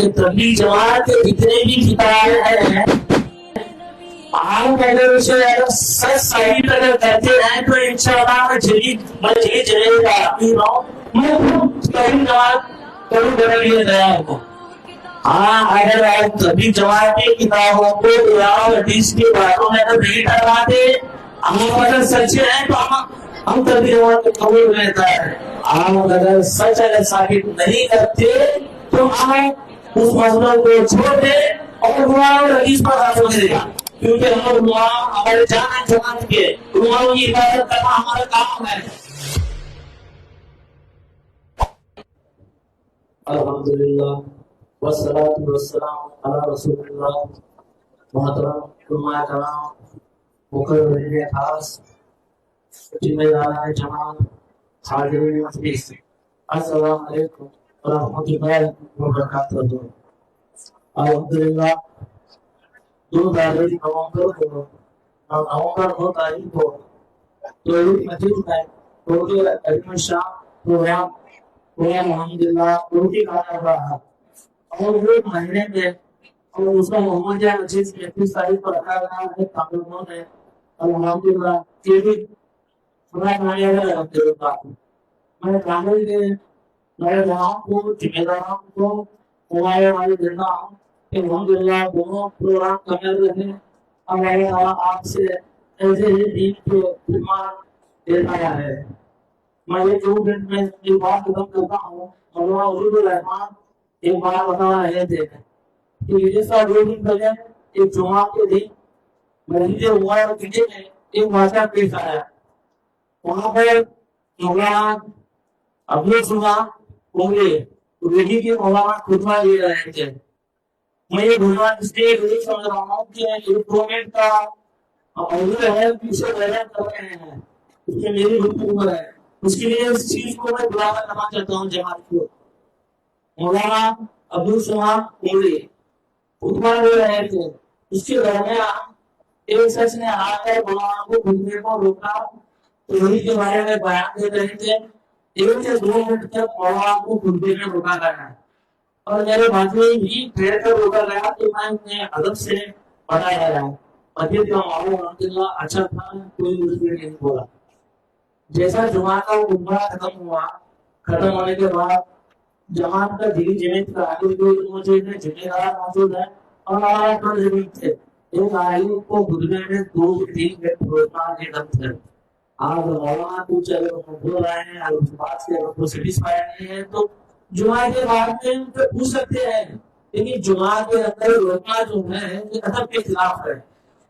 तबलीग जमात के जितने भी किताब हैं आप अगर उसे सच सही अगर करते हैं तो इंशाअल्लाह मस्जिद चलेगा। मैं तबलीग जमात कभी बदल लिए गया हूँ। हाँ, अगर आप तबलीग जमात की किताबों को कुरान हदीस की बातों में अगर नहीं करवाते, हम अगर सच्चे हैं तो हम तबलीग जमात को कबूल लेता है। आप अगर सच अगर साबित नहीं करते तो हम उस मसले को छोड़ दे और कुरान और हदीस पर हाथ देगा, क्योंकि हम दुआ हमारे जान जमात के दुआओं की इबादत करना हमारा काम है। अल्हम्दुलिल्लाह वस्सलातु वस्सलामु अला रसूलिल्लाह। मोहतरम उलमा कराम, मुकर्रमीन खास, जिम्मेदारान जमात, हाज़िरीन मजलिस, अस्सलामु अलैकुम व रहमतुल्लाहि व बरकातुहू। अल्हम्दुलिल्लाह 2022 को तारीख को तो मस्जिद में उर्दू एडमिशन प्रोग्राम अल्हम्दुलिल्लाह उर्दू का रहा और वो महीने में और उसका मोहम्मदिया मस्जिद की 31 तारीख को रखा गया है। कानूनों ने अल्हम्दुलिल्लाह ये भी पूरा मानिया गया। मैं कानून के मेरे गाँव को जिम्मेदारों को हमारे वाले देना अल्हम्दुलिल्लाह दोनों प्रोग्राम करने रहे। हमारे आपसे ऐसे ही दीन के फरमान देता है। मैं ये 2 मिनट में एक बात खत्म करता हूँ। मौलाना वजीदुर रहमान एक बात बता रहे थे कि जैसा 2 दिन पहले एक जुमा के दिन मस्जिद उमर किले में एक वाक़या पेश आया। वहाँ पर मौलाना अब्दुल सुना होंगे वही के मौलाना खुतबा दे रहे थे। मैं ये भगवान इसलिए नहीं समझ रहा हूँ कि इम्प्रूवमेंट का अवसर है, पीछे बयान कर रहे हैं, उसमें मेरी गुफ्तगू है। उसके लिए इस चीज को मैं बुलावा करना चाहता हूँ जमात को। मौलाना अब्दुल सलाम बोले खुतबा दे रहे थे, उसके दरमियान एक शख्स ने आकर मौलाना को घूमने को रोका तो वही के बारे में बयान दे रहे थे। 1 से 2 मिनट तक मौलाना को घूमने में रोका गया और मेरे बाजू भी फिर कर रोका गया तो मैं उन्हें अदब से बताया गया। मस्जिद का माहौल अल्हम्दुलिल्लाह अच्छा था, कोई मुश्किल नहीं बोला। जैसा जुमा का खुतबा खत्म हुआ, खत्म होने के बाद जमात का दिली जमीत का आगे कोई मौजूद है, जिम्मेदार मौजूद है और हमारा फर्ज भी थे। एक आयु को खुतबे में 2 से 3 मिनट रोकना के दम थे। आप मौलाना कुछ अगर बोल रहे हैं और उस बात से अगर सेटिस्फाई नहीं है तो जुमा के बाद में उनसे पूछ सकते हैं, लेकिन जुमा के अंदर रोकना जो है ये अदब के खिलाफ है।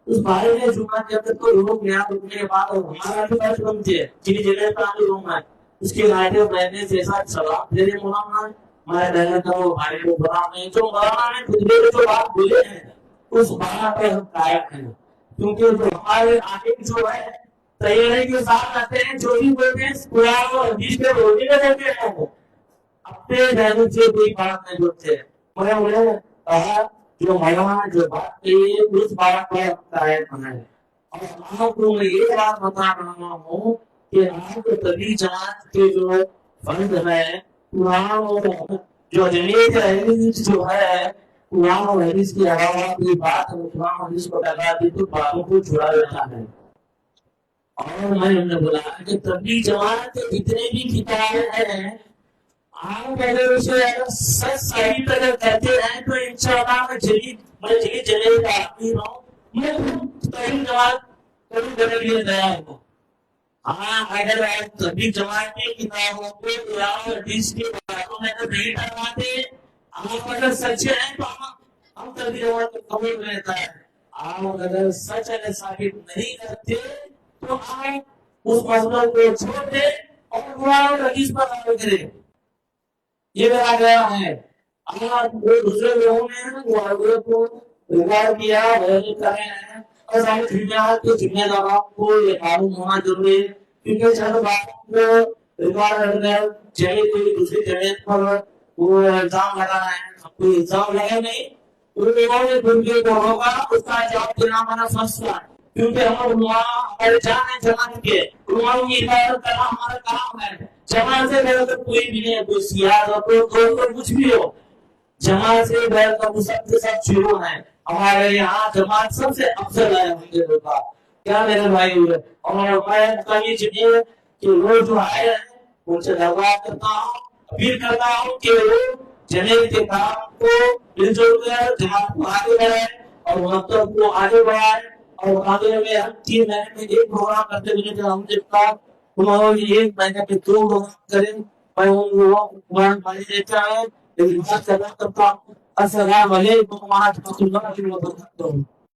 उस बारे में जुमा के अंदर तो रोक गया तो उसके बाद हमारा भी फर्ज बनती है जिन जगह पर आगे रोकना है उसके लायक मैंने जैसा सलाम दे रहे मौलाना मैं कहने का वो भाई को बड़ा नहीं जो मौलाना ने खुद में जो बात बोले हैं उस बात पे हम कायम हैं, क्योंकि जो हमारे आगे जो है तैयारी के साथ रहते हैं, जो भी बोलते हैं कुरान और हदीस के बोलने का देते हैं वो अपने रहने से कोई बात नहीं बोलते। मैं उन्हें कहा जो मौलाना जो बात कही उस बात पर कायम बनाए। और आपको मैं ये बात बता रहा हूँ कि आपको तबलीग जमात के जो फर्ज है कुरान और जो जमीयत अहले जो है कुरान और हदीस के अलावा कोई बात कुरान और हदीस को लगा दी तो बातों को छुड़ा देता है। और मैंने बोला कि तबलीग जमात के जितने भी किताबें हैं आप अगर उसे सच सही अगर करते हैं तो इंशाअल्लाह मस्जिद चलेगा। मैं तबलीग जमात कभी बदल लिए गया हूँ। हाँ, अगर आप तबलीग जमात की किताबों को कुरान और हदीस की बातों में अगर नहीं करवाते, आप अगर सच्चे हैं तो हम तबलीग जमात को कबूल लेता है। आप अगर सच अगर साबित नहीं करते तो आप उस मसले को छोड़ दे और कुरान और हदीस पर अमल करें। ये मेरा गया है। अगर दूसरे लोगों ने को रिकॉर्ड किया कर रहे हैं और सारी दुनिया के जिम्मेदारों को ये मालूम होना जरूरी है, क्योंकि चलो बात को रिकॉर्ड करने चाहिए कोई दूसरी जगह पर वो इल्जाम लगा रहे हैं, कोई इल्जाम लगे नहीं उन लोगों ने दुनिया को होगा उसका जवाब देना हमारा फर्ज है, क्योंकि हमारे जान जमात के उलमाओं की इबादत करना हमारा काम है। जमात से मेरा तो कोई भी नहीं है, कोई सियासत हो तो कुछ भी हो, जमात से बैठ कर वो सब के सब शुरू है। हमारे यहाँ जमात सबसे अफजल है अल्हम्दुलिल्लाह। क्या मेरे भाई हुए और मैं कहीं चाहिए कि लोग जो आए हैं उनसे दरबार करता हूँ, अपील करता हूँ कि वो जमीन के काम को मिलजुल कर जमात को आगे बढ़ाए और मतलब को आगे बढ़ाए और आगे में हम 3 महीने में एक प्रोग्राम करते हुए जो हम जितना उन्होंने 1 महीने में 2 प्रोग्राम करें। मैं उन लोगों को कुरान पढ़ने देता है लेकिन बात करना करता हूँ। अस्सलाम वालेकुम व रहमतुल्लाहि व बरकातुहू।